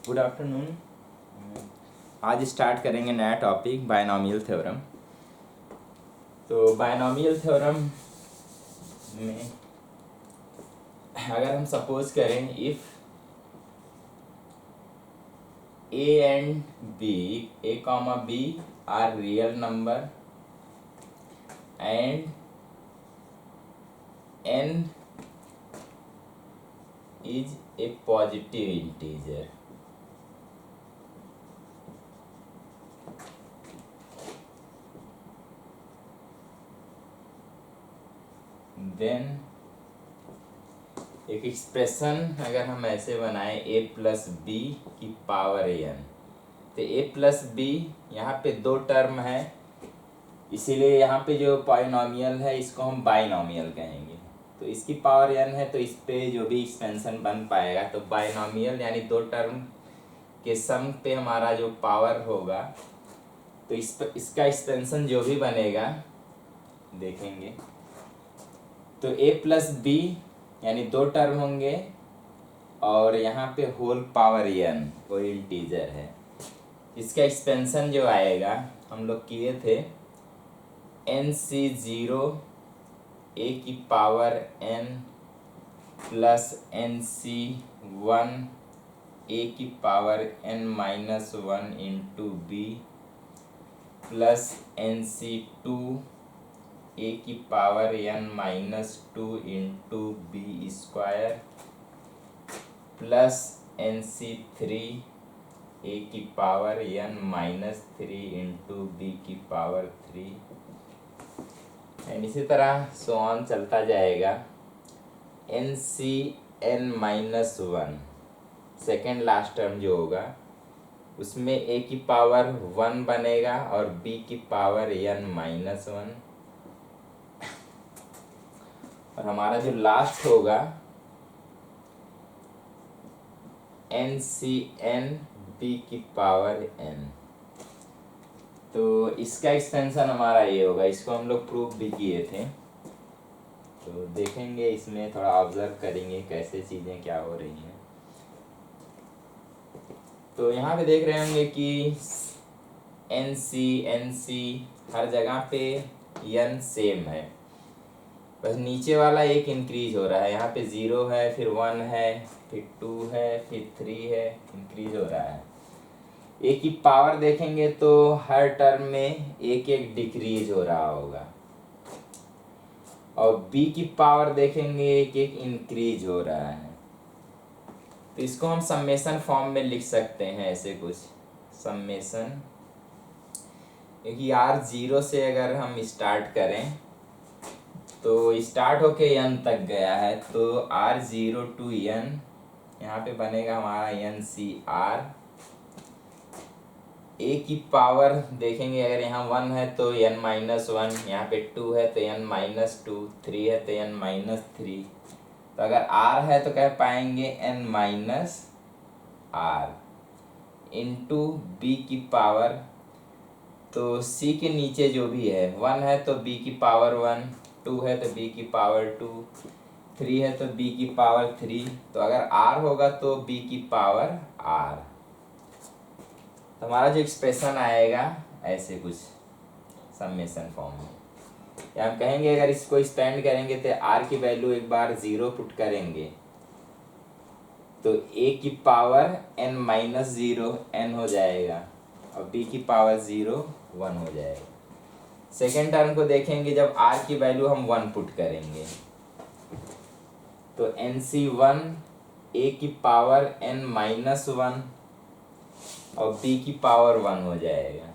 Good afternoon. आज start करेंगे नया टॉपिक बायनॉमियल थ्योरम। तो बायनॉमियल थ्योरम में अगर हम सपोज करें if a and b a comma b are real number and n is a positive integer, then एक एक्सप्रेशन अगर हम ऐसे बनाएं a प्लस बी की पावर n, तो a प्लस बी यहाँ पे दो टर्म है, इसीलिए यहाँ पे जो पॉलिनॉमियल है इसको हम बाइनॉमियल कहेंगे। तो इसकी पावर n है तो इस पे जो भी एक्सपेंशन बन पाएगा, तो बाइनॉमियल यानी दो टर्म के सम पे हमारा जो पावर होगा, तो इस पर इसका एक्सपेंशन जो भी बनेगा देखेंगे। तो a प्लस बी यानी दो टर्म होंगे और यहाँ पे होल पावर n कोई इंटीजर है, इसका एक्सपेंशन जो आएगा हम लोग किए थे NC0 a की power n plus NC1 a की power n minus 1 into b plus NC2 a की power n minus 2 into b square plus NC3 a की power n minus 3 into b की पावर 3 एंड इसी तरह so on चलता जाएगा। NCn minus 1 second last term जो होगा उसमें a की पावर 1 बनेगा और b की पावर n माइनस 1, और हमारा जो लास्ट होगा NCn b की पावर n। तो इसका एक्सटेंशन हमारा ये होगा, इसको हम लोग प्रूफ भी किए थे, तो देखेंगे इसमें थोड़ा ऑब्जर्व करेंगे कैसे चीज़ें क्या हो रही हैं। तो यहाँ पे देख रहे होंगे कि NC हर जगह पे n सेम है, बस नीचे वाला एक इंक्रीज हो रहा है। यहाँ पे 0 है, फिर 1 है, फिर 2 है, फिर 3 है, इंक्रीज हो रहा है। a की पावर देखेंगे तो हर टर्म में एक एक डिक्रीज हो रहा होगा, और b की पावर देखेंगे एक एक इंक्रीज हो रहा है। तो इसको हम समेशन फॉर्म में लिख सकते हैं ऐसे कुछ, समेशन, क्योंकि r 0 से अगर हम स्टार्ट करें तो स्टार्ट होके n तक गया है, तो r0 to n यहाँ पे बनेगा हमारा NCr। a की पावर देखेंगे अगर यहाँ 1 है तो n माइनस 1, यहाँ पे 2 है तो n माइनस 2, 3 है तो n माइनस 3, तो अगर r है तो कह पाएंगे n minus r into b की पावर, तो c के नीचे जो भी है 1 है तो b की पावर 1, 2 है तो b की पावर 2, 3 है तो b की पावर 3, तो अगर r होगा तो b की पावर r। तो हमारा जो एक्सप्रेशन आएगा ऐसे कुछ समेशन फॉर्म में, या हम कहेंगे अगर इसको एक्सपेंड करेंगे तो r की वैल्यू एक बार 0 पुट करेंगे तो a की पावर n माइनस 0 n हो जाएगा और b की पावर 0 1 हो जाएगा। सेकेंड टर्म को देखेंगे जब r की वैल्यू हम 1 पुट करेंगे तो NC1 a की पावर n माइनस 1 और b की पावर 1 हो जाएगा।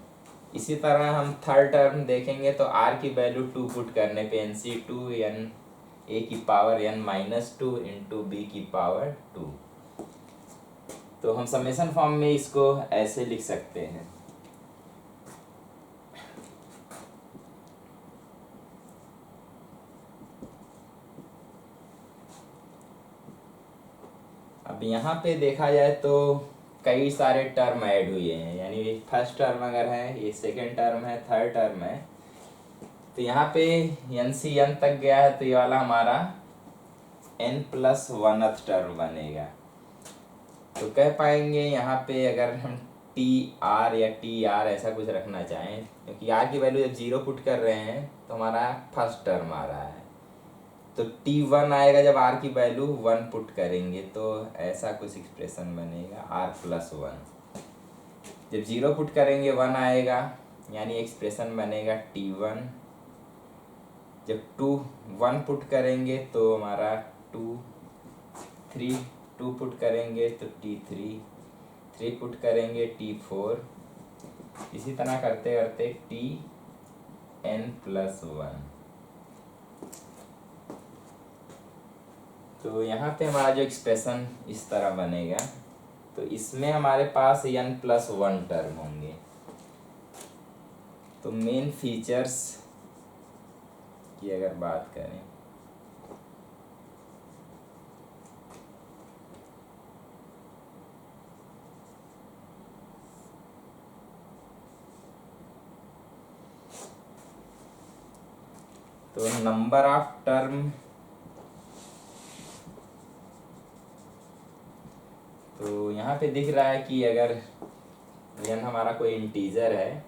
इसी तरह हम थर्ड टर्म देखेंगे तो r की वैल्यू 2 पुट करने पे NC2 n a की power n minus 2 into b की पावर 2। तो हम समेशन फॉर्म में इसको ऐसे लिख सकते हैं। अब यहाँ पे देखा जाए तो कई सारे टर्म ऐड हुए हैं, यानी फर्स्ट टर्म अगर है, ये सेकेंड टर्म है, थर्ड टर्म है, तो यहाँ पे NCn तक गया है तो ये वाला हमारा n+1th टर्म बनेगा। तो कह पाएंगे यहाँ पे अगर हम टी आर या टी आर ऐसा कुछ रखना चाहें, क्योंकि आर की वैल्यू जब 0 पुट कर रहे हैं तो हमारा फर्स्ट टर्म आ रहा है, तो T1 आएगा जब r की वैल्यू 1 पुट करेंगे, तो ऐसा कुछ एक्सप्रेशन बनेगा r+1। जब 0 पुट करेंगे 1 आएगा, यानी एक्सप्रेशन बनेगा T1। जब 1 पुट करेंगे तो हमारा 3 2 पुट करेंगे तो T3, 3 पुट करेंगे T4, इसी तरह करते करते Tn+1। तो यहाँ पे हमारा जो एक्सप्रेशन इस तरह बनेगा, तो इसमें हमारे पास n+1 टर्म होंगे। तो मेन फीचर्स की अगर बात करें, तो नंबर ऑफ टर्म, तो यहाँ पे दिख रहा है कि अगर n हमारा कोई इंटीजर है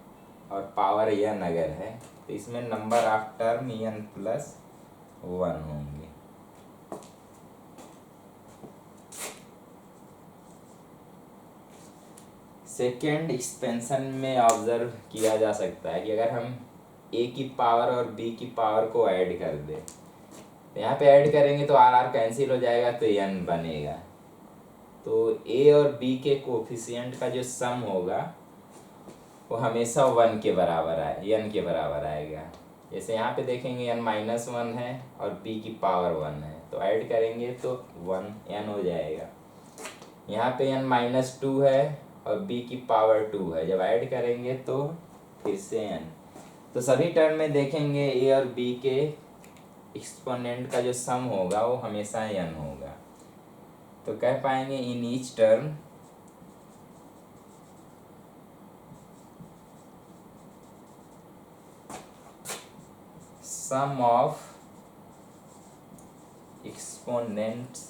और पावर n अगर है, तो इसमें नंबर ऑफ टर्म n+1 होंगे। सेकेंड एक्सपेंशन में ऑब्जर्व किया जा सकता है कि अगर हम a की पावर और b की पावर को ऐड कर दें, तो यहाँ पे ऐड करेंगे तो आर आर कैंसिल हो जाएगा, तो n बनेगा। तो a और b के कोफिशिएंट का जो सम होगा वो हमेशा 1 के बराबर आए, n के बराबर आएगा। जैसे यहाँ पे देखेंगे n-1 है और b की पावर 1 है, तो ऐड करेंगे तो 1 n हो जाएगा। यहाँ पे n-2 है और b की पावर 2 है, जब ऐड करेंगे तो फिर से n। तो सभी टर्म में देखेंगे a और b के एक्सपोनेंट का जो सम होगा वो हमेशा n होगा। तो कह पाएंगे in each term sum of exponents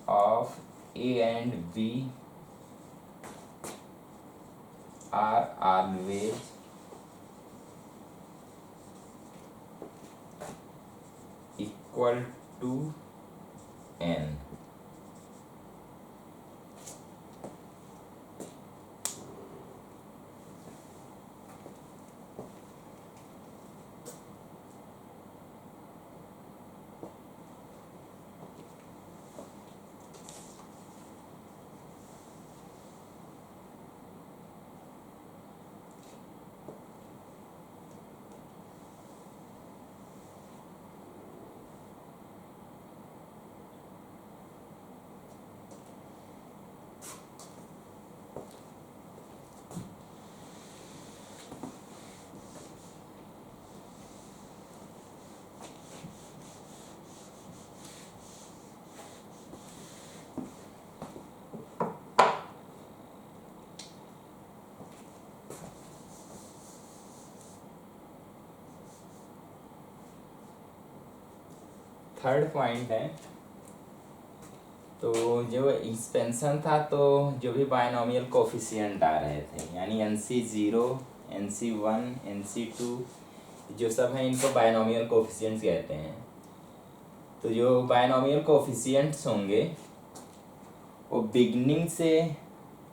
of a and b are always equal to n। Third point है, तो जो एक्सपेंशन था, तो जो भी बायनोमियल कोफिशिएंट आ रहे थे, यानी NC0, NC1, NC2 जो सब हैं, इनको बायनोमियल कोफिशिएंट्स कहते हैं। तो जो बायनोमियल कोफिशिएंट्स होंगे वो बिगनिंग से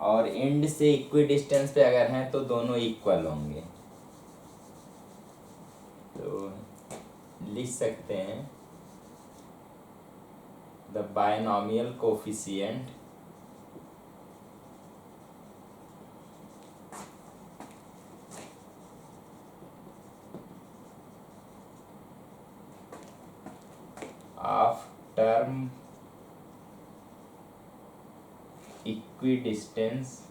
और एंड से इक्वी डिस्टेंस पे अगर हैं तो दोनों इक्वल होंगे। तो लिख सकते हैं the binomial coefficient of term equidistance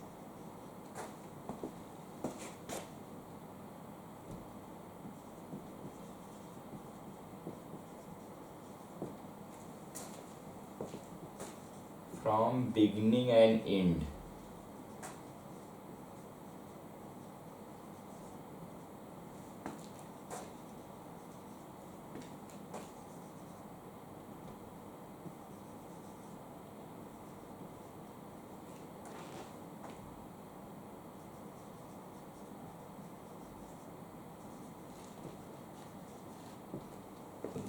from beginning and end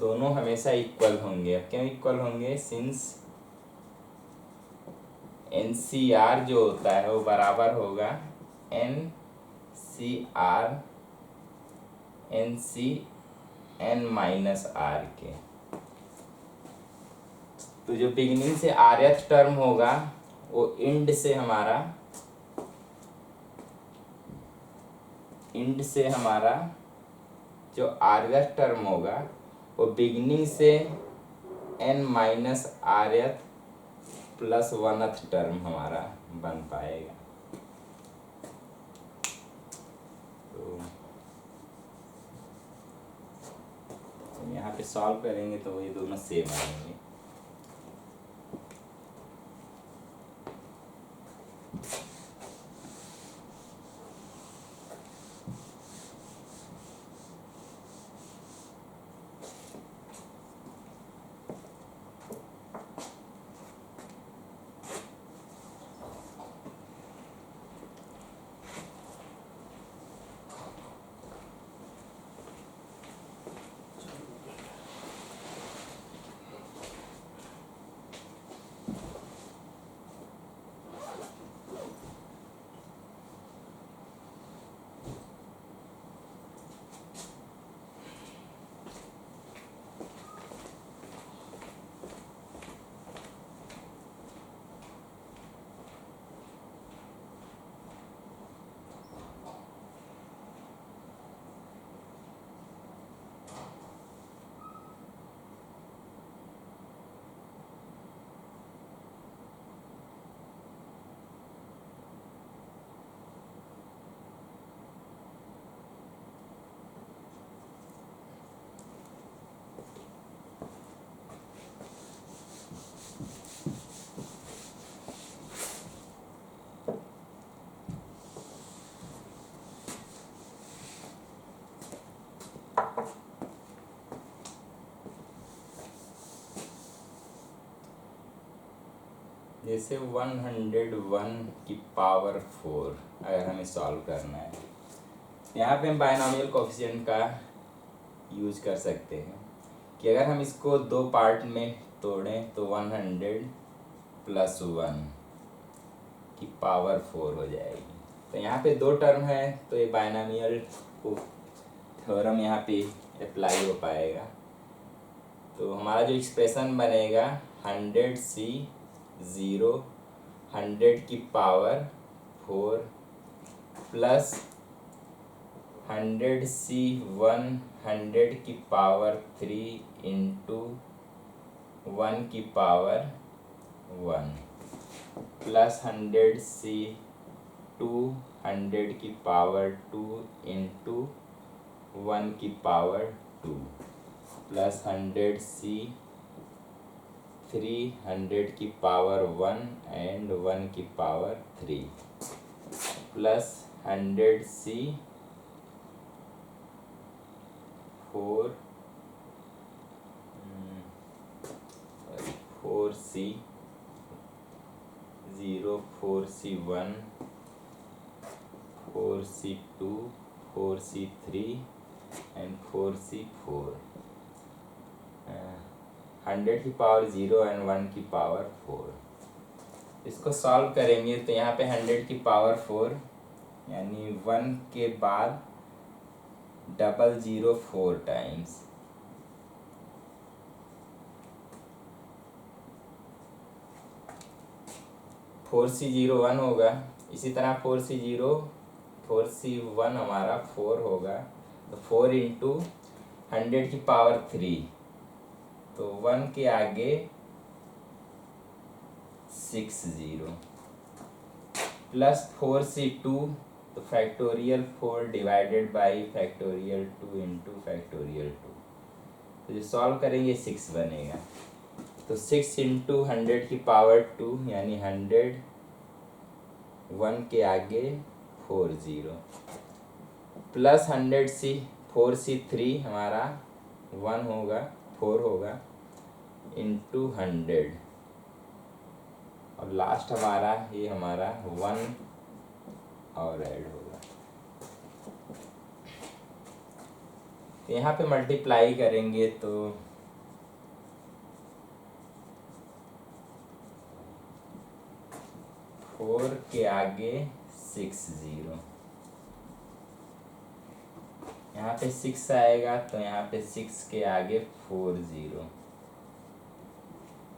दोनों हमेशा इक्वल होंगे। अब क्यों इक्वल होंगे? सिंस NCR जो होता है वो बराबर होगा NCR NCN-R के। तो जो बिगिनिंग से rth टर्म होगा वो इंड से हमारा जो rth टर्म होगा वो बिगिनिंग से n-rth प्लस 1th टर्म हमारा बन पाएगा। तो यहाँ पे सॉल्व करेंगे तो ये दोनों सेम आएंगे। जैसे 101 की पावर 4 अगर हमें सॉल्व करना है, यहाँ पे हम बायनॉमियल कोएफिशिएंट का यूज कर सकते हैं कि अगर हम इसको दो पार्ट में तोड़ें तो 100 प्लस 1 की पावर 4 हो जाएगी। तो यहाँ पे दो टर्म है तो ये बायनॉमियल को थ्योरम यहाँ पे अप्लाई हो पाएगा। तो हमारा जो एक्सप्रेशन बनेगा 100C 0 100 की पावर 4 प्लस 100C 1 100 की पावर 3 इंटू 1 की पावर 1 प्लस 100C 2 100 की पावर 2 इंटू 1 की पावर 2 प्लस 100C 3 100 की पावर 1 एंड 1 की power 3 plus 100C 4C 0 4C 1 4C 2 4C 3 and 4C 4 100 की पावर 0 एंड 1 की पावर 4। इसको सॉल्व करेंगे तो यहाँ पे 100 की पावर 4 यानी 1 के बाद 000 4 टाइम्स, फोर सी 0 1 होगा। इसी तरह 4C 1 हमारा 4 होगा तो 4 इंटू 100 की पावर 3 तो 1 के आगे 6 0 प्लस 4C 2 तो factorial 4 divided by factorial 2 into factorial 2। तो जो सॉल्व करेंगे 6 बनेगा। तो 6 इंटू 100 की पावर 2 यानी 100 1 के आगे 4 0 प्लस 100C 4C 3 हमारा 1 होगा 4 होगा इंटू 100 और लास्ट हमारा ये हमारा 1 और ऐड होगा। तो यहाँ पे मल्टीप्लाई करेंगे तो 4 के आगे 6 0, यहाँ पे 6 आएगा तो यहाँ पे 6 के आगे 4 0,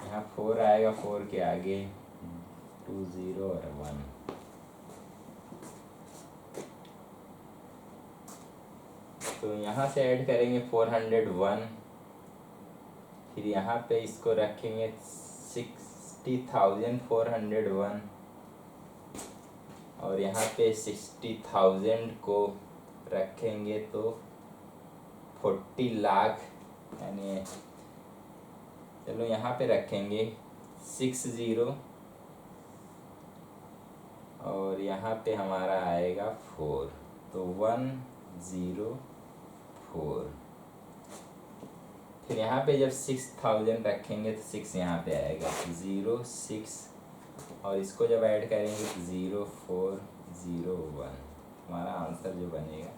यहाँ 4 आएगा, 4 के आगे 2 0 और 1। तो यहाँ से ऐड करेंगे 401, फिर यहाँ पे इसको रखेंगे 60,401 और यहाँ पे 60,000 को रखेंगे तो 40 लाख, यानी चलो यहाँ पे रखेंगे 60 और यहाँ पे हमारा आएगा 4, तो 104। फिर यहाँ पे जब 6,000 रखेंगे तो 6 यहाँ पे आएगा 06 और इसको जब ऐड करेंगे तो 0401, हमारा आंसर जो बनेगा।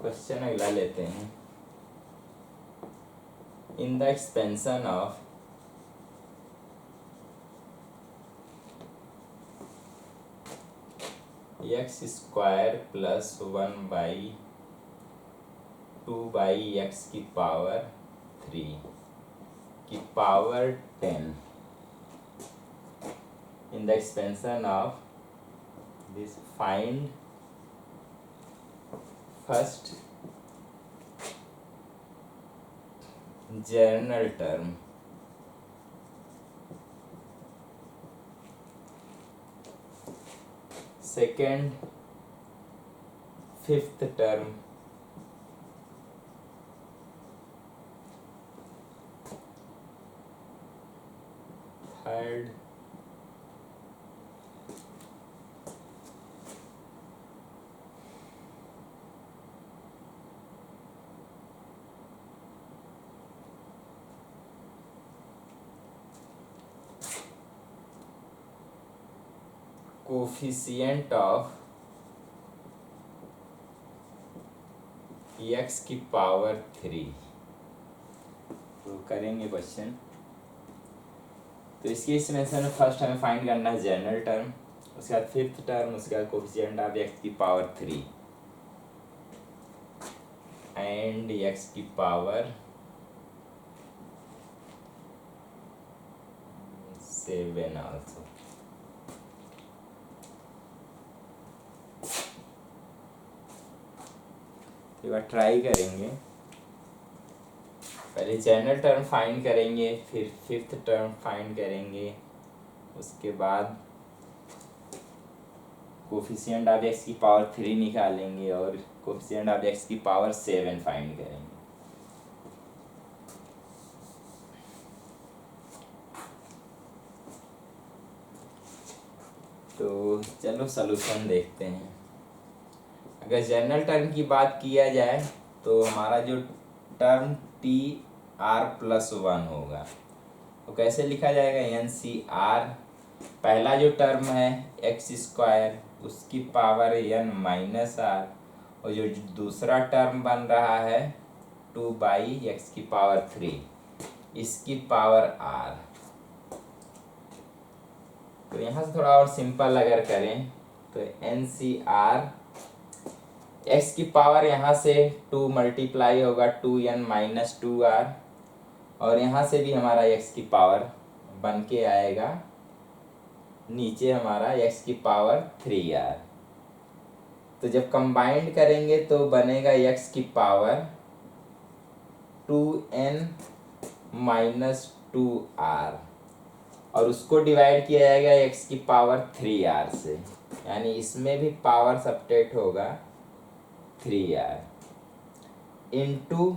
क्वेश्चन अगला लेते हैं। In the expansion of x square plus 1/2/x की पावर 3 की power 10, in the expansion of this find first general term, second fifth term, third coefficient of x की पावर 3। तो करेंगे क्वेश्चन। तो इसकी एक्सप्लेनेशन में फर्स्ट हमें फाइंड करना है जनरल टर्म, उसके बाद फिफ्थ टर्म, उसके बाद कोफिशिएंट ऑफ x की पावर 3 एंड x की पावर 7 आल्सो। एक बार ट्राई करेंगे। पहले जनरल टर्म फाइंड करेंगे, फिर फिफ्थ टर्म फाइंड करेंगे, उसके बाद कोफिशिएंट ऑफ x की पावर 3 निकालेंगे और कोफिशिएंट ऑफ x की पावर 7 फाइंड करेंगे। तो चलो सलूशन देखते हैं। अगर जनरल टर्म की बात किया जाए तो हमारा जो टर्म TR+1 होगा, तो कैसे लिखा जाएगा, NCR, पहला जो टर्म है x स्क्वायर उसकी पावर n-r और जो दूसरा टर्म बन रहा है 2/x की पावर 3 इसकी पावर r। तो यहाँ से थोड़ा और सिंपल अगर करें तो NCR x की पावर यहाँ से 2 मल्टीप्लाई होगा 2n-2r और यहाँ से भी हमारा x की पावर बन के आएगा, नीचे हमारा x की पावर 3r। तो जब कंबाइंड करेंगे तो बनेगा x की पावर 2n-2r और उसको डिवाइड किया जाएगा x की पावर 3r से, यानी इसमें भी पावर सब्ट्रैक्ट होगा 3r इंटू,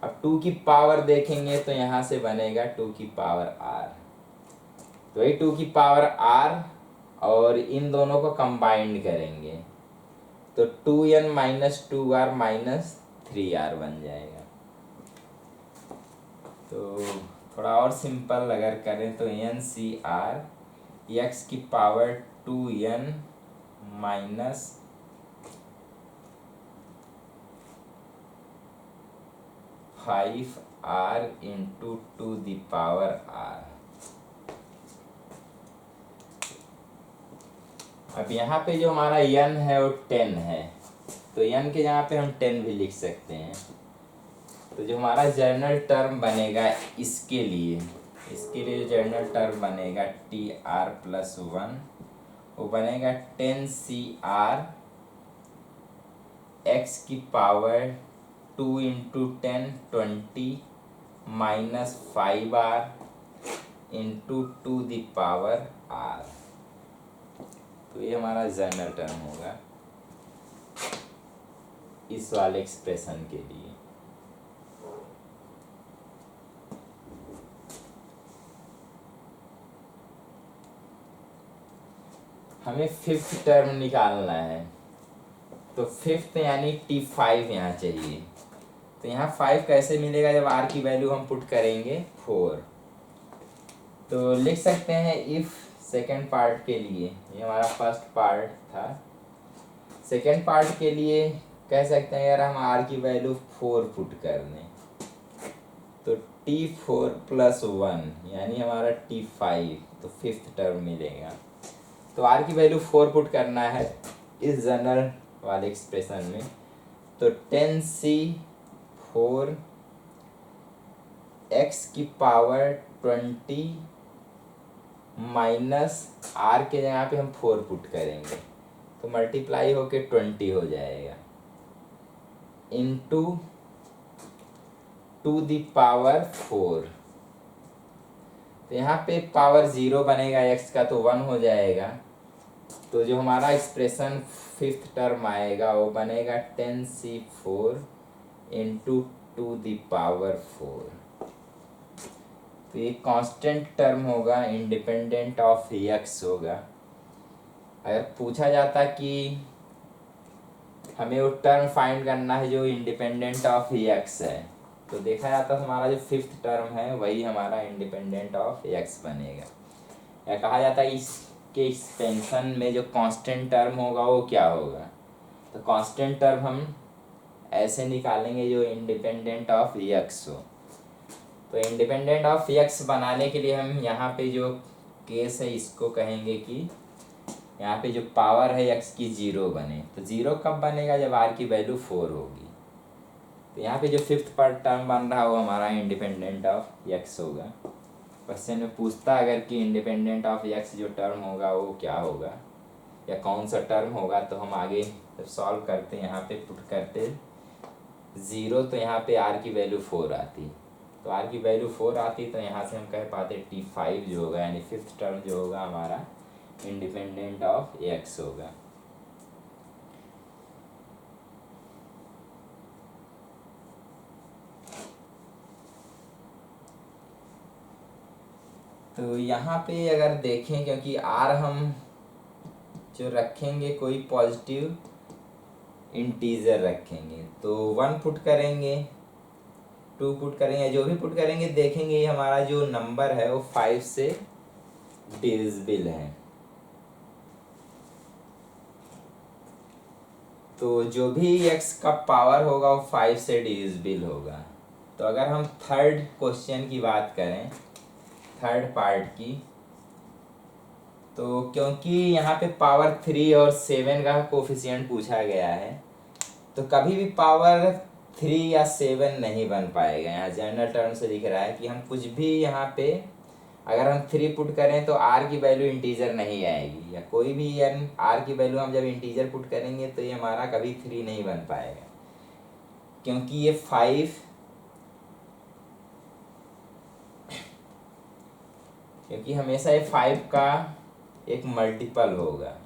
अब 2 की पावर देखेंगे तो यहाँ से बनेगा 2 की पावर r, तो वही 2 की पावर r और इन दोनों को कंबाइंड करेंगे तो 2n-2r-3r बन जाएगा। तो थोड़ा और सिंपल अगर करें तो NCR x की power 2n minus 5r into 2 r। अब यहाँ पे जो हमारा n है वो 10 है, तो n के यहाँ पे हम 10 भी लिख सकते हैं। तो जो हमारा जनरल टर्म बनेगा इसके लिए जो जनरल टर्म बनेगा TR+1 वो बनेगा 10CR x की power 2 into 10 20 minus 5r into 2 r। तो ये हमारा जनरल टर्म होगा इस वाले एक्सप्रेशन के लिए। हमें फिफ्थ टर्म निकालना है, तो फिफ्थ यानी T5 यहाँ चाहिए। तो यहाँ 5 कैसे मिलेगा, जब r की वैल्यू हम पुट करेंगे 4। तो लिख सकते हैं इफ सेकेंड पार्ट के लिए, ये हमारा फर्स्ट पार्ट था, सेकेंड पार्ट के लिए कह सकते हैं अगर हम r की वैल्यू 4 पुट कर दें तो T4+1 यानी हमारा T5, तो फिफ्थ टर्म मिलेगा। तो r की वैल्यू 4 पुट करना है इस जनरल वाले एक्सप्रेशन में, तो 10C4 x की पावर 20 माइनस r के जगह पे हम 4 पुट करेंगे तो मल्टीप्लाई होके 20 हो जाएगा इंटू 2 4। तो यहाँ पे पावर 0 बनेगा x का तो 1 हो जाएगा। तो जो हमारा एक्सप्रेशन फिफ्थ टर्म आएगा वो बनेगा 10C4 इंटू 2 4। तो ये कांस्टेंट टर्म होगा, इंडिपेंडेंट ऑफ x होगा। अगर पूछा जाता कि हमें वो टर्म फाइंड करना है जो इंडिपेंडेंट ऑफ x है, तो देखा जाता हमारा जो फिफ्थ टर्म है वही हमारा इंडिपेंडेंट ऑफ x बनेगा। या कहा जाता है इसके एक्सपेंशन में जो कांस्टेंट टर्म होगा वो क्या होगा, तो कांस्टेंट टर्म हम ऐसे निकालेंगे जो इंडिपेंडेंट ऑफ x हो। तो इंडिपेंडेंट ऑफ x बनाने के लिए हम यहाँ पे जो केस है इसको कहेंगे कि यहाँ पे जो पावर है x की 0 बने। तो 0 कब बनेगा, जब r की वैल्यू 4 होगी। तो यहाँ पे जो फिफ्थ पार्ट टर्म बन रहा है वो हमारा इंडिपेंडेंट ऑफ x होगा। क्वेश्चन में पूछता अगर कि इंडिपेंडेंट ऑफ x जो टर्म होगा वो क्या होगा या कौन सा टर्म होगा, तो हम आगे जब सॉल्व करते यहाँ पे पुट करते 0, तो यहाँ पे r की वैल्यू 4 आती। तो r की वैल्यू 4 आती तो यहाँ से हम कह पाते T5 जो होगा यानी फिफ्थ टर्म जो होगा हमारा इंडिपेंडेंट ऑफ x होगा। तो यहाँ पे अगर देखें, क्योंकि r हम जो रखेंगे कोई पॉजिटिव इंटीजर रखेंगे, तो 1 पुट करेंगे, 2 पुट करेंगे, जो भी पुट करेंगे देखेंगे हमारा जो नंबर है वो 5 से डिविजिबल है। तो जो भी x का पावर होगा वो 5 से डिविजिबल होगा। तो अगर हम थर्ड क्वेश्चन की बात करें, थर्ड पार्ट की, तो क्योंकि यहाँ पे पावर 3 और 7 का कोफिशिएंट पूछा गया है, तो कभी भी पावर 3 या 7 नहीं बन पाएगा। यहाँ जनरल टर्म से लिख रहा है कि हम कुछ भी यहाँ पे अगर हम 3 पुट करें तो r की वैल्यू इंटीजर नहीं आएगी, या कोई भी r की वैल्यू हम जब इंटीजर पुट करेंगे तो ये हमारा कभी 3 नहीं बन पाएगा, क्योंकि ये 5, क्योंकि हमेशा ये 5 का एक मल्टीपल होगा।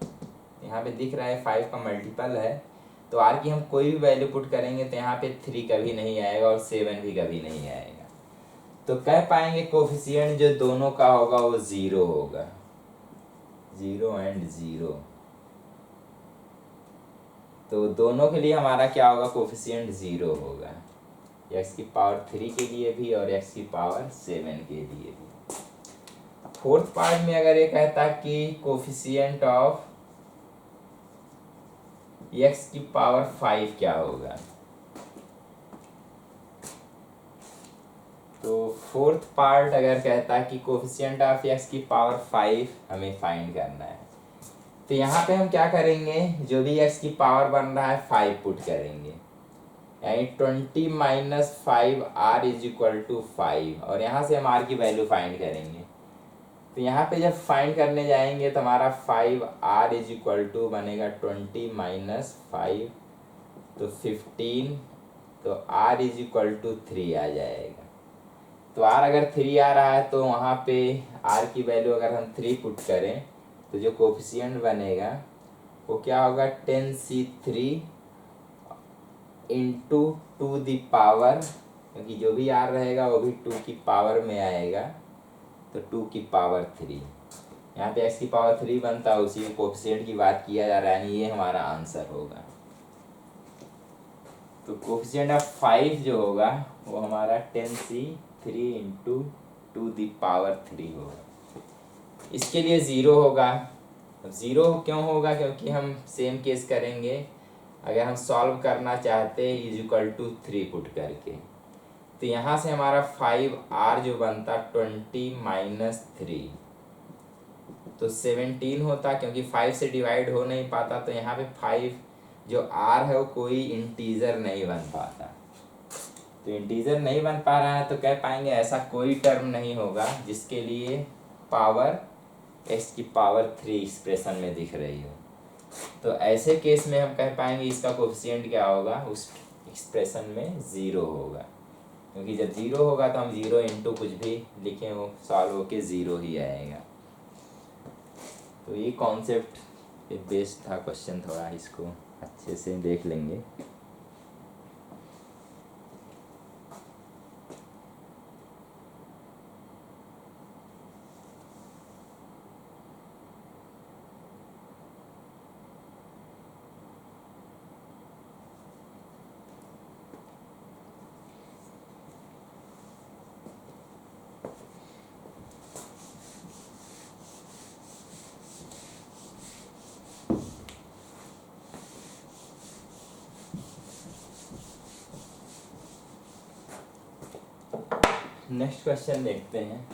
यहाँ पे दिख रहा है 5 का मल्टीपल है, तो r की हम कोई भी वैल्यू पुट करेंगे तो यहाँ पे 3 कभी नहीं आएगा और 7 भी कभी नहीं आएगा। तो कह पाएंगे कोफिशिएंट जो दोनों का होगा वो 0 होगा, 0 एंड 0। तो दोनों के लिए हमारा क्या होगा, कोफिशिएंट 0 होगा, एक्स की पावर 3 के लिए भी और एक्स की पावर 7 के लिए भी। फोर्थ पार्ट में अगर ये कहता कि कोफिशिएंट ऑफ एक्स की पावर 5 क्या होगा, तो फोर्थ पार्ट अगर कहता कि कोफिशिएंट ऑफ एक्स की पावर 5 हमें फाइंड करना है, तो यहाँ पे हम क्या करेंगे, जो भी एक्स की पावर बन रहा है 5 पुट करेंगे, यानी 20 minus 5 r is equal to 5, और यहाँ से हम आर की वैल्यू फाइंड करेंगे। तो यहाँ पे जब फाइंड करने जाएंगे तो हमारा 5 आर इज इक्वल टू बनेगा 20 माइनस 5, तो 15, तो आर इज इक्वल टू 3 आ जाएगा। तो आर अगर 3 आ रहा है तो वहाँ पे आर की वैल्यू अगर हम 3 पुट करें तो जो कोफिशिएंट बनेगा वो क्या होगा, 10c3 इंटू 2 दी पावर, क्योंकि जो भी आर रहेगा वो भी 2 की पावर में आएगा, तो 2 की पावर 3। यहाँ पे x की पावर 3 बनता है, उसी कोफिशिएंट की बात किया जा रहा है, यानी ये हमारा आंसर होगा। तो कोफिशिएंट ऑफ 5 जो होगा वो हमारा 10c3 इंटू 2 दी पावर 3 होगा। इसके लिए 0 होगा। 0 क्यों होगा, क्योंकि हम सेम केस करेंगे, अगर हम सॉल्व करना चाहते हैं इज इक्वल टू 3 पुट करके, तो यहाँ से हमारा 5r जो बनता 20 माइनस 3, तो 17 होता, क्योंकि 5 से डिवाइड हो नहीं पाता, तो यहाँ पे 5 जो r है वो कोई इंटीजर नहीं बन पाता। तो इंटीजर नहीं बन पा रहा है तो कह पाएंगे ऐसा कोई टर्म नहीं होगा जिसके लिए पावर x की पावर 3 एक्सप्रेशन में दिख रही हो। तो ऐसे केस में हम कह पाएंगे इसका कोफिशिएंट क्या होगा, उस एक्सप्रेशन में 0 होगा, क्योंकि जब 0 होगा तो हम 0 इंटू कुछ भी लिखें वो सॉल्व होके 0 ही आएगा। तो ये कॉन्सेप्ट पे बेस्ड था क्वेश्चन, थोड़ा इसको अच्छे से देख लेंगे। नेक्स्ट क्वेश्चन देखते हैं।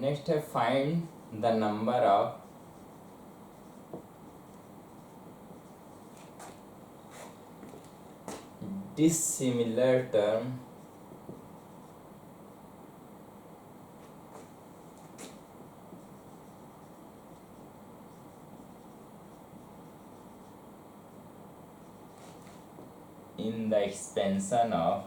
नेक्स्ट है find the number of dissimilar term in the expansion of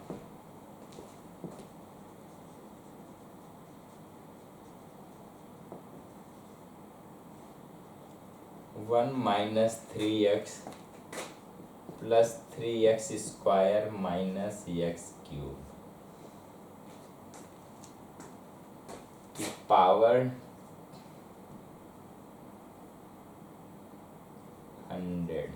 one minus 3x plus 3x square minus x cube की पावर 100।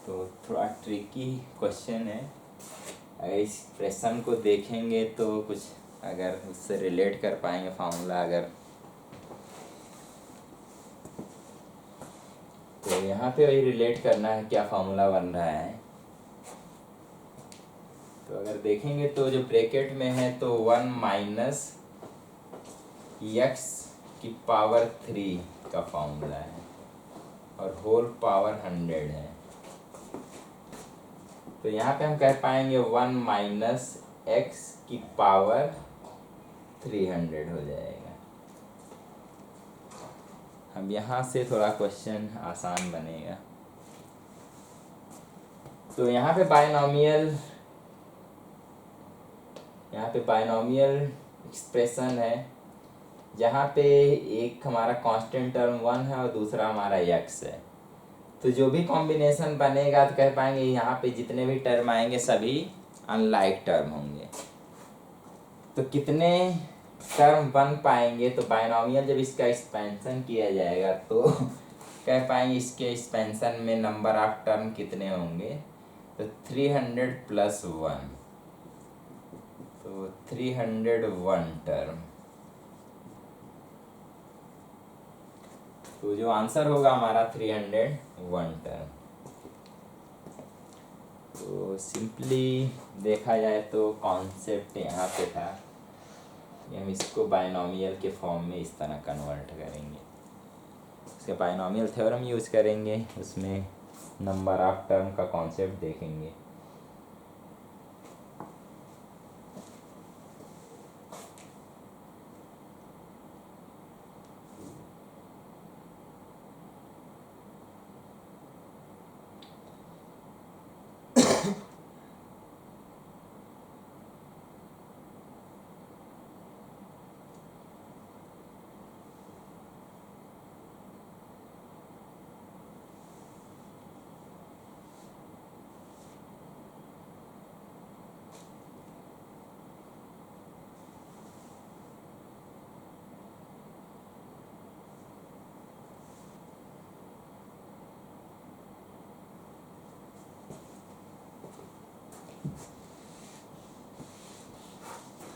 तो थोड़ा ट्रिकी क्वेश्चन है, अगर इस प्रश्न को देखेंगे तो कुछ अगर उससे रिलेट कर पाएंगे फार्मूला, अगर तो यहाँ पे वही रिलेट करना है क्या फार्मूला बन रहा है। तो अगर देखेंगे तो जो ब्रैकेट में है तो 1 माइनस एक्स की पावर 3 का फार्मूला है और होल पावर 100 है। तो यहाँ पे हम कह पाएंगे 1 माइनस एक्स की पावर 300 हो जाएगा। अब यहाँ से थोड़ा क्वेश्चन आसान बनेगा। तो यहाँ पे बायनॉमियल एक्सप्रेशन है, जहाँ पे एक हमारा कांस्टेंट टर्म 1 है और दूसरा हमारा x है, तो जो भी कॉम्बिनेशन बनेगा तो कह पाएंगे यहाँ पे जितने भी टर्म आएंगे सभी अनलाइक टर्म होंगे। तो कितने टर्म बन पाएंगे, तो बायनॉमियल जब इसका एक्सपेंशन किया जाएगा तो कह पाएंगे इसके एक्सपेंशन में नंबर ऑफ टर्म कितने होंगे, तो 300 + 1, तो 301 टर्म। तो जो आंसर होगा हमारा 301 टर्म। तो सिंपली देखा जाए तो कॉन्सेप्ट यहाँ पे था कि हम इसको बायनॉमियल के फॉर्म में इस तरह कन्वर्ट करेंगे, इसके बायनॉमियल थ्योरम यूज़ करेंगे, उसमें नंबर ऑफ टर्म का कॉन्सेप्ट देखेंगे।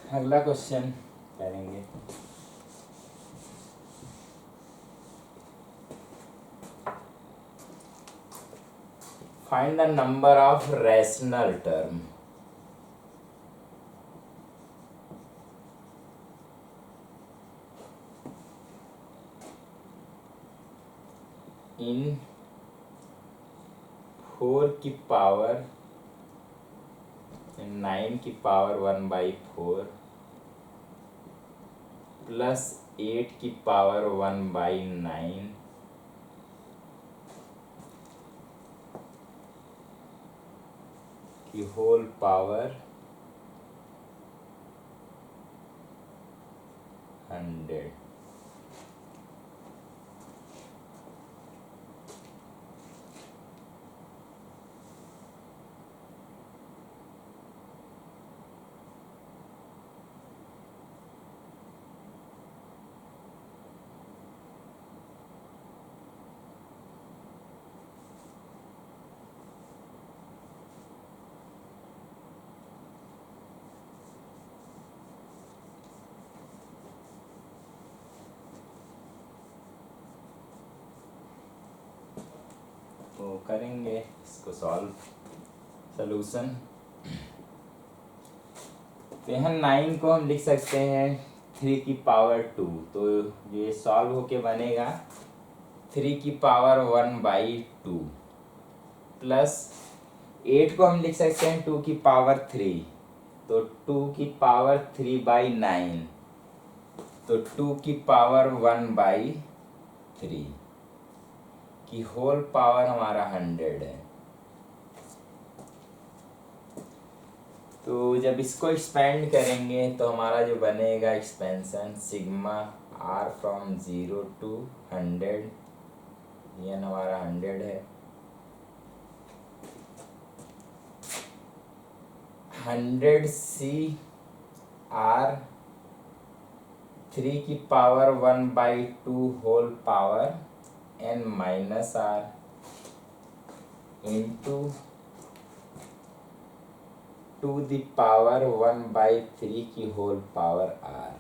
अगला क्वेश्चन करेंगे। Find the number of rational term in 4 की पावर 9 की पावर 1/4 प्लस 8 की पावर 1/9 की होल पावर 100। तो करेंगे इसको सॉल्व। सॉल्यूशन, तो यहाँ 9 को हम लिख सकते हैं 3 की पावर 2, तो ये सॉल्व होके बनेगा 3 की पावर 1/2 प्लस 8 को हम लिख सकते हैं 2 की पावर 3, तो 2 की पावर 3/9, तो 2 की पावर 1/3 की होल पावर हमारा 100 है। तो जब इसको एक्सपेंड करेंगे तो हमारा जो बनेगा expansion sigma r from 0 to 100, ये हमारा 100 है, 100 C r 3 की पावर 1/2 whole power n-r into 2 the power 1/3 की होल पावर r।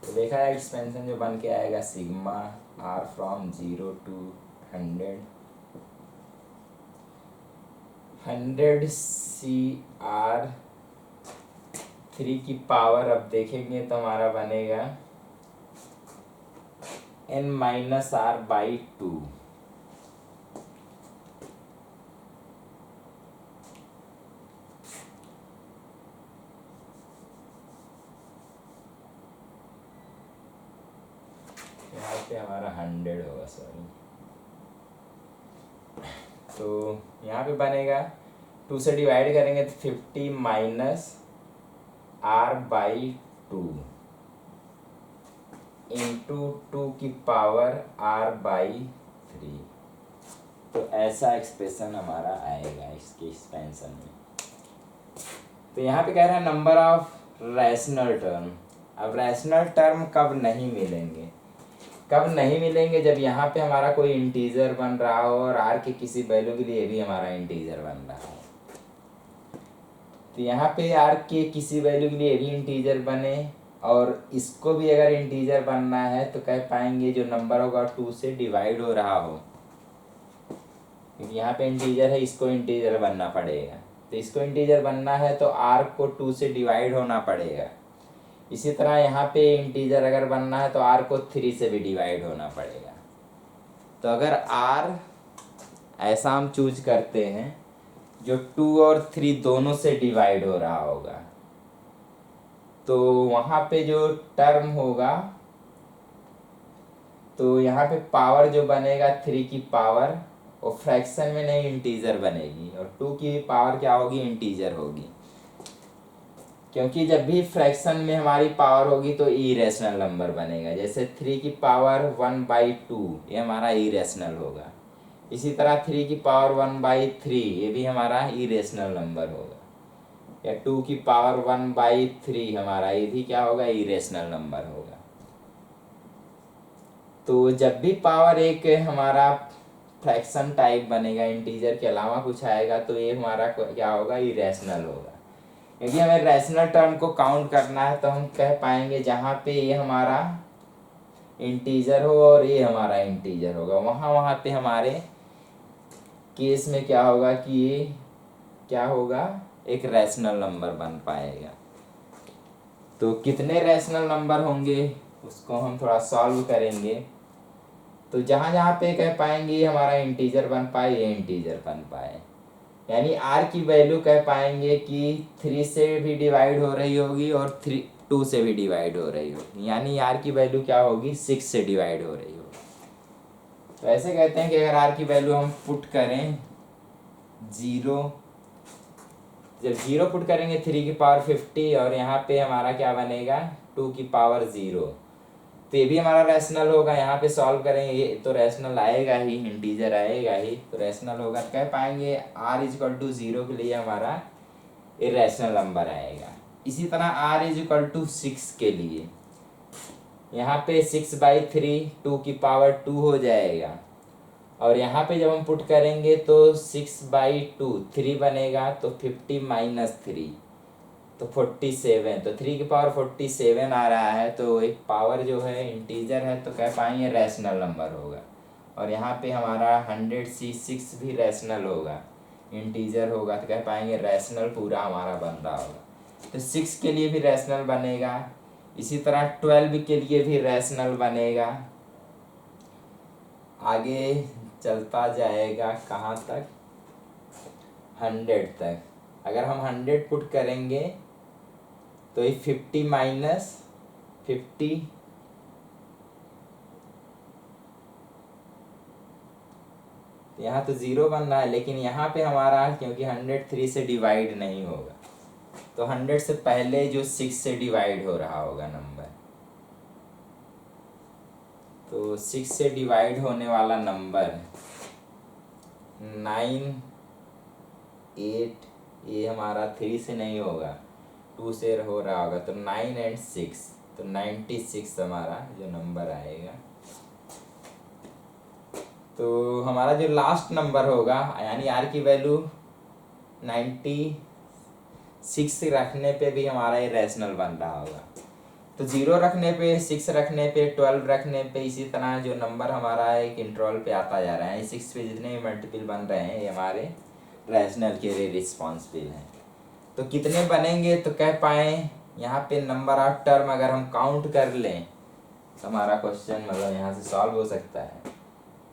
तो देखा है एक्सपेंशन जो बन के आएगा sigma r from 0 to 100, 100 C r 3 की पावर, अब देखेंगे तो हमारा बनेगा n-r/2, यहाँ पे हमारा 100 होगा, सॉरी। तो यहाँ पे बनेगा 2 से डिवाइड करेंगे तो 50 - r/2, इंटू 2r/3। तो ऐसा एक्सप्रेशन हमारा आएगा इसके एक्सपेंशन में। तो यहाँ पे कह रहा है नंबर ऑफ रैशनल टर्म। अब रैशनल टर्म कब नहीं मिलेंगे, कब नहीं मिलेंगे, जब यहाँ पे हमारा कोई इंटीजर बन रहा हो और r के किसी वैल्यू के लिए भी हमारा इंटीजर बन रहा हो। तो यहाँ पे r के किसी वैल्यू के लिए भी इंटीजर बने और इसको भी अगर इंटीजर बनना है तो कह पाएंगे जो नंबर होगा 2 से डिवाइड हो रहा हो, क्योंकि यहाँ पे इंटीजर है, इसको इंटीजर बनना पड़ेगा। तो इसको इंटीजर बनना है तो r को 2 से डिवाइड होना पड़ेगा। इसी तरह यहाँ पे इंटीजर अगर बनना है तो r को 3 से भी डिवाइड होना पड़ेगा। तो अगर r ऐसा हम चूज करते हैं जो 2 और 3 दोनों से डिवाइड हो रहा होगा, तो वहाँ पे जो टर्म होगा, तो यहाँ पे पावर जो बनेगा 3 की पावर वो फ्रैक्शन में नहीं इंटीजर बनेगी, और 2 की पावर क्या होगी, इंटीजर होगी। क्योंकि जब भी फ्रैक्शन में हमारी पावर होगी तो इरेशनल नंबर बनेगा। जैसे 3 की पावर 1/2 ये हमारा इरेशनल होगा। इसी तरह 3 की पावर 1/3 ये भी हमारा इरेशनल नंबर होगा। या 2 की पावर 1/3 हमारा ये भी क्या होगा, इरेशनल नंबर होगा। तो जब भी पावर एक हमारा फ्रैक्शन टाइप बनेगा, इंटीजर के अलावा कुछ आएगा, तो ये हमारा क्या होगा, इरेशनल होगा। क्योंकि हमें रैशनल टर्म को काउंट करना है तो हम कह पाएंगे जहाँ पे ये हमारा इंटीजर हो और ये हमारा इंटीजर होगा, वहाँ पे हमारे केस में क्या होगा कि ये क्या होगा, एक रैशनल नंबर बन पाएगा। तो कितने रैशनल नंबर होंगे उसको हम थोड़ा सॉल्व करेंगे। तो जहाँ जहाँ पे कह पाएंगे ये हमारा इंटीजर बन पाए, ये इंटीजर बन पाए, यानी r की वैल्यू कह पाएंगे कि 3 से भी डिवाइड हो रही होगी और 2 से भी डिवाइड हो रही होगी, यानी r की वैल्यू क्या होगी, 6 से डिवाइड हो रही होगी। तो ऐसे कहते हैं कि अगर r की वैल्यू हम पुट करें 0, जब 0 पुट करेंगे 3 की पावर 50 और यहाँ पे हमारा क्या बनेगा 2 की पावर 0, तो ये भी हमारा रैशनल होगा। यहाँ पे सॉल्व करेंगे ये तो रैशनल आएगा ही, इंटीजर आएगा ही, तो रैशनल होगा। तो कह पाएंगे r इक्वल टू 0 के लिए हमारा इरेशनल नंबर आएगा। इसी तरह r इक्वल टू 6 के लिए यहाँ पे 6/3 2 की पावर 2 हो जाएगा, और यहाँ पे जब हम पुट करेंगे तो 6/2 3 बनेगा, तो 50 - 3 तो 47, तो 3 की पावर 47 आ रहा है, तो एक पावर जो है इंटीजर है, तो कह पाएंगे रैशनल नंबर होगा। और यहाँ पे हमारा 100C6 भी रैशनल होगा, इंटीजर होगा, तो कह पाएंगे रैशनल पूरा हमारा बन रहा होगा। तो 6 के लिए भी रैशनल बनेगा, इसी तरह 12 के लिए भी रैशनल बनेगा। आगे चलता जाएगा कहाँ तक, 100 तक। अगर हम 100 पुट करेंगे तो ये 50 - 50 यहाँ तो 0 बन रहा है, लेकिन यहाँ पे हमारा क्योंकि 100 3 से डिवाइड नहीं होगा, तो 100 से पहले जो 6 से डिवाइड हो रहा होगा नंबर, तो 6 से डिवाइड होने वाला नंबर 9 8, ये हमारा 3 से नहीं होगा, 2 से हो रहा होगा, तो 9 और 6 तो 96 हमारा जो नंबर आएगा। तो हमारा जो लास्ट नंबर होगा, यानी r की वैल्यू 96 रखने पे भी हमारा ये रैशनल बन रहा होगा। तो 0 रखने पे, 6 रखने पे, 12 रखने पे, इसी तरह जो नंबर हमारा एक इंटरवल पे आता जा रहा है, 6 पे जितने भी मल्टीपल बन रहे हैं ये हमारे रैशनल के लिए रिस्पॉन्सिबल हैं। तो कितने बनेंगे, तो कह पाए यहाँ पे नंबर ऑफ टर्म अगर हम काउंट कर लें तो हमारा क्वेश्चन मतलब यहाँ से सॉल्व हो सकता है।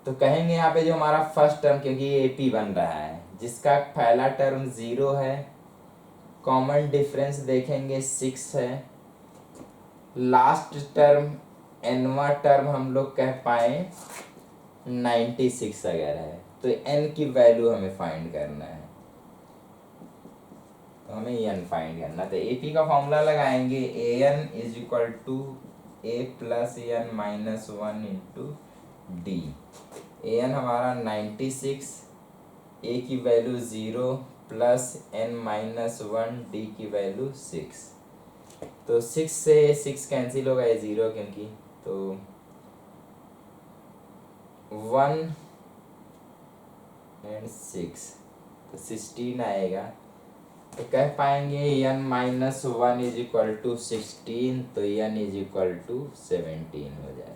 तो कहेंगे यहाँ पे जो हमारा फर्स्ट टर्म, क्योंकि ये AP बन रहा है, जिसका पहला टर्म 0 है, कॉमन डिफरेंस देखेंगे 6 है, लास्ट टर्म nवा टर्म हम लोग कह पाए 96 अगर है, तो n की वैल्यू हमें फाइंड करना है, तो हमें n फाइंड करना। तो AP का फॉर्मूला लगाएंगे, AN = A plus N minus one into D. A N हमारा 96, ए की value 0 plus N minus one, D की वैल्यू 6। तो 6 से 6 कैंसिल होगा, ये 0 क्योंकि, तो 1 एंड 6 तो 16 आएगा। तो कह पाएंगे N minus one is equal to 16, तो एन इज इक्वल टू 17 हो जाएगा।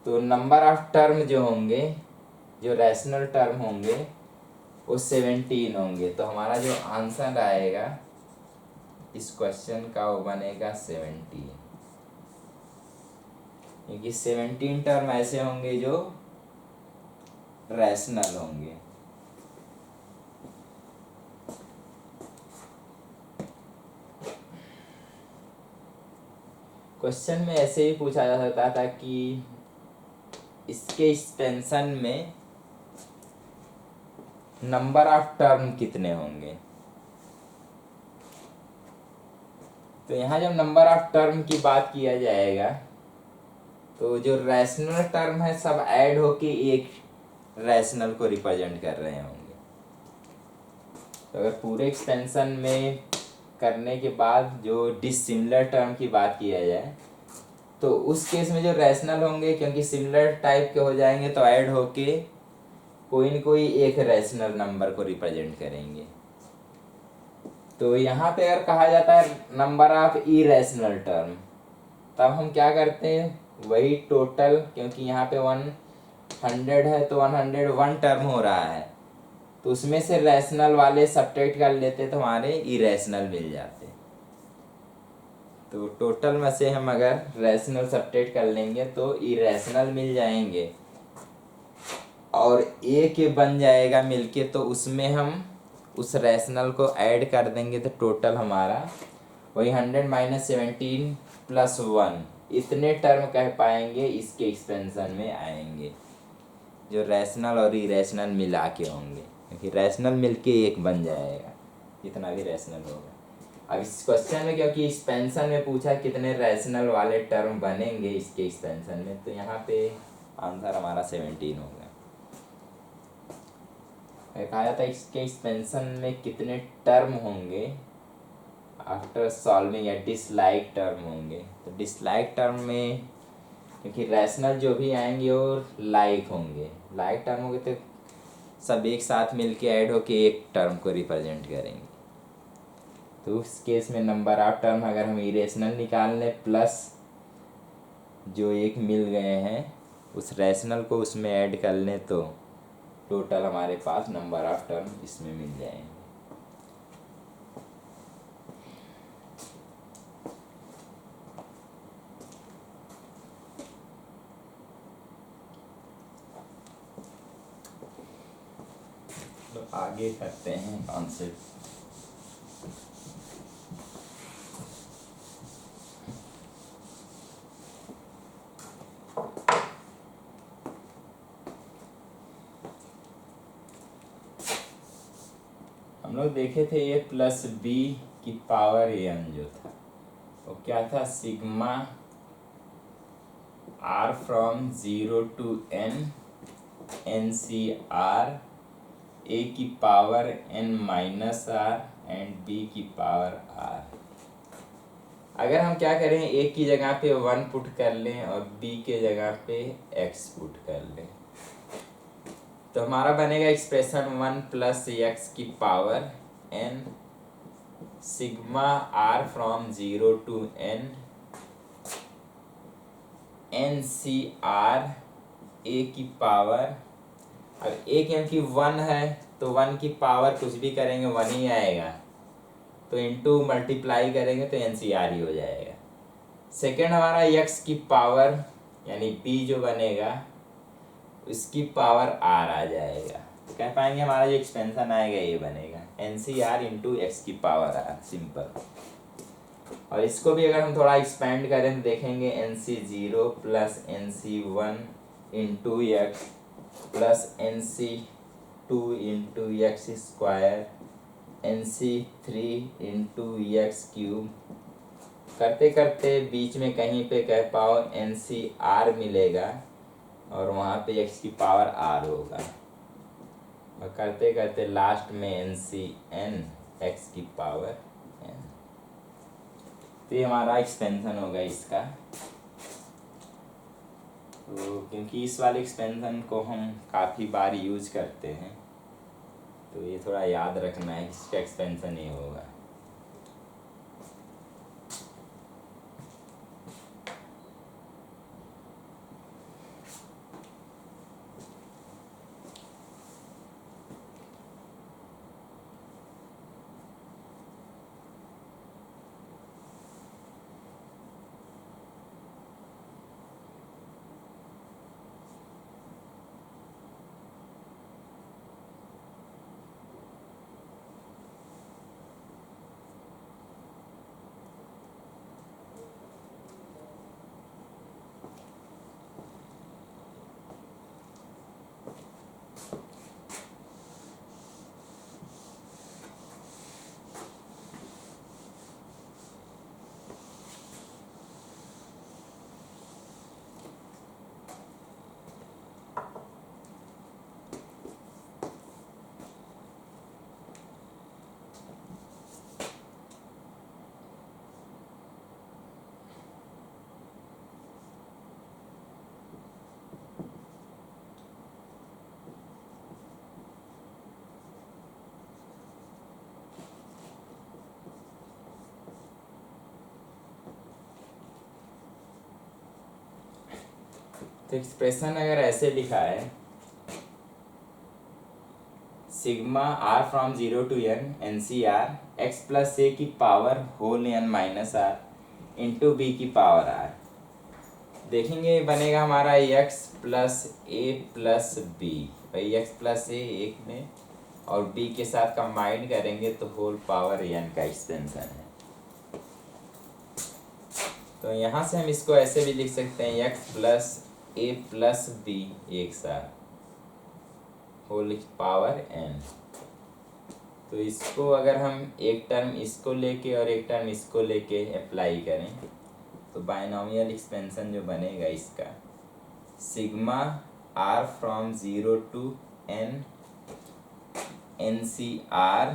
तो नंबर ऑफ टर्म जो होंगे, जो रैशनल टर्म होंगे वो 17 होंगे। तो हमारा जो आंसर आएगा इस क्वेश्चन का वो बनेगा 17, क्योंकि 17 टर्म ऐसे होंगे जो रैशनल होंगे। क्वेश्चन में ऐसे ही पूछा जा सकता था कि इसके एक्सपेंशन में नंबर ऑफ टर्म कितने होंगे। तो यहाँ जब नंबर ऑफ टर्म की बात किया जाएगा तो जो रैशनल टर्म है सब ऐड होके एक रैशनल को रिप्रेजेंट कर रहे होंगे। तो अगर पूरे एक्सपेंशन में करने के बाद जो डिसिमिलर टर्म की बात किया जाए तो उस केस में जो रैशनल होंगे, क्योंकि सिमिलर टाइप के हो जाएंगे तो ऐड होके कोई न कोई एक रैशनल नंबर को रिप्रेजेंट करेंगे। तो यहाँ पे अगर कहा जाता है नंबर ऑफ इरेशनल टर्म, तब हम क्या करते हैं, वही टोटल, क्योंकि यहाँ पे 100 है तो 101 टर्म हो रहा है, तो उसमें से रैशनल वाले सब्ट्रैक्ट कर लेते तो हमारे इरेशनल मिल जाते। तो टोटल में से हम अगर रैशनल सब्ट्रैक्ट कर लेंगे तो इरेशनल मिल जाएंगे और ए के बन जाएगा मिलके, तो उसमें हम उस रैशनल को ऐड कर देंगे तो टोटल हमारा वही 100 माइनस 17 प्लस 1 इतने टर्म कह पाएंगे इसके एक्सपेंशन में आएंगे, जो रैशनल और इरेशनल मिला के होंगे, क्योंकि रैशनल मिलके एक बन जाएगा जितना भी रैशनल होगा। अब इस क्वेश्चन में क्योंकि एक्सपेंशन में पूछा कितने रैशनल वाले टर्म बनेंगे इसके एक्सपेंशन में, तो यहाँ पे आंसर हमारा 17 होगा। कहा जाता है इसके एक्सपेंशन में कितने टर्म होंगे आफ्टर सॉल्विंग, या डिसलाइक टर्म होंगे। तो डिसलाइक टर्म में क्योंकि रैशनल जो भी आएंगे और लाइक होंगे, लाइक टर्म होंगे तो सब एक साथ मिलके ऐड होके एक टर्म को रिप्रेजेंट करेंगे। तो उस केस में नंबर ऑफ टर्म अगर हम इरेशनल निकाल लें प्लस जो एक मिल गए हैं उस रैशनल को उसमें ऐड कर लें तो टोटल हमारे पास नंबर ऑफ टर्म इसमें मिल जाएंगे। तो आगे करते हैं कॉन्सेप्ट। हम लोग देखे थे ए प्लस बी की पावर एन जो था वो क्या था, sigma r from 0 to n n C r a की power n minus r and b की पावर आर। अगर हम क्या करें, ए की जगह पे 1 पुट कर लें और बी के जगह पे x पुट कर लें, तो हमारा बनेगा एक्सप्रेशन 1 प्लस एक्स की power n sigma r from 0 to n n C r a की पावर, अब ए क्योंकि 1 है तो 1 की पावर कुछ भी करेंगे 1 ही आएगा, तो इनटू मल्टीप्लाई करेंगे तो एन सी आर ही हो जाएगा। सेकेंड हमारा x की पावर यानी b जो बनेगा उसकी पावर r आ जाएगा, तो कह पाएंगे हमारा जो एक्सपेंशन आएगा ये बनेगा एन सी आर इंटू एक्स की पावर r, सिंपल। और इसको भी अगर हम थोड़ा एक्सपेंड करें तो देखेंगे N C 0 plus N C 1 into X plus N C 2 into X square N C 3 into X cube करते करते बीच में कहीं पे कह पाओ एन सी आर मिलेगा और वहाँ पे एक्स की पावर आर होगा, और करते करते लास्ट में एन सी एन एक्स की पावर एन। तो ये हमारा एक्सपेंशन होगा इसका। तो क्योंकि इस वाले एक्सपेंशन को हम काफ़ी बार यूज करते हैं, तो ये थोड़ा याद रखना है, इसका एक्सपेंशन ये होगा। तो एक्सप्रेशन अगर ऐसे लिखा है, sigma r from 0 to n c r x plus a की power whole n minus r into b की पावर आर। देखेंगे बनेगा हमारा x plus a plus b. भाई x प्लस ए एक में और b के साथ कंबाइन करेंगे तो होल पावर n का एक्सटेंशन है। तो यहाँ से हम इसको ऐसे भी लिख सकते हैं x plus a plus B एक साथ होल पावर n। तो इसको अगर हम एक टर्म इसको लेके और एक टर्म इसको लेके अप्लाई करें तो बाइनोमियल एक्सपेंशन जो बनेगा इसका, sigma r from 0 to n c r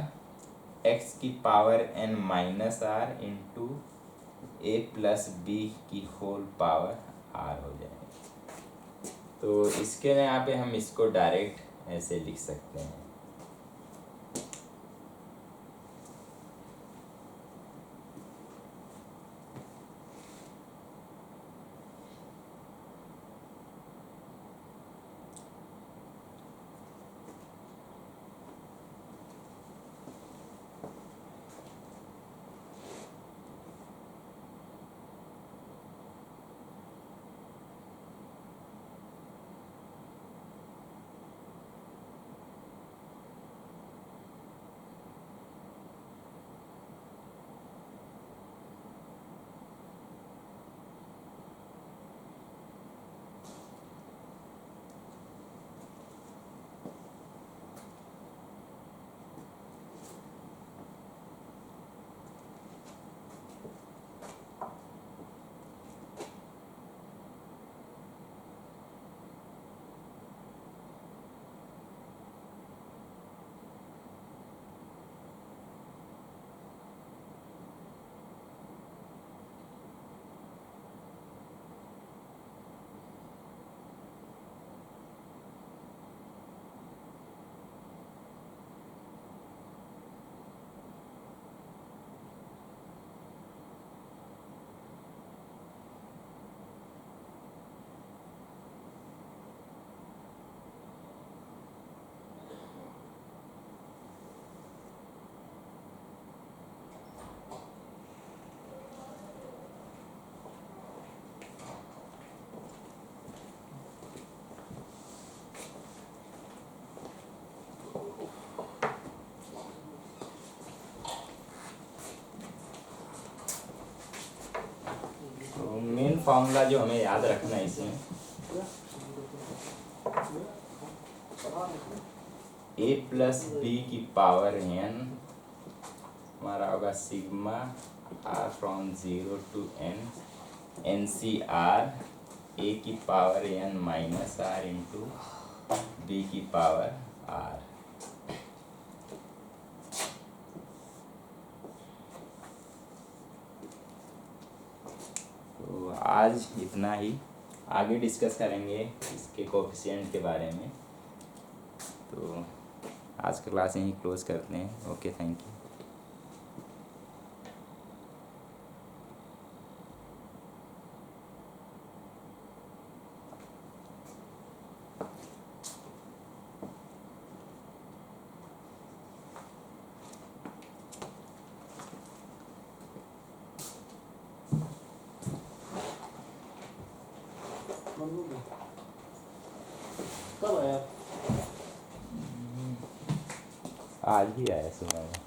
x की power n minus r into a plus b की होल पावर आर हो जाएगा। तो इसके यहाँ पे हम इसको डायरेक्ट ऐसे लिख सकते हैं। मेन फॉर्मूला जो हमें याद रखना है इसमें, a प्लस बी की पावर n हमारा होगा sigma r from 0 to n NCR a की power n minus r into b की पावर r। तो आज इतना ही, आगे डिस्कस करेंगे इसके कोफिशिएंट के बारे में। तो आज का क्लास यहीं क्लोज करते हैं। Okay, thank you. कब आया? आज ही आया सुबह में।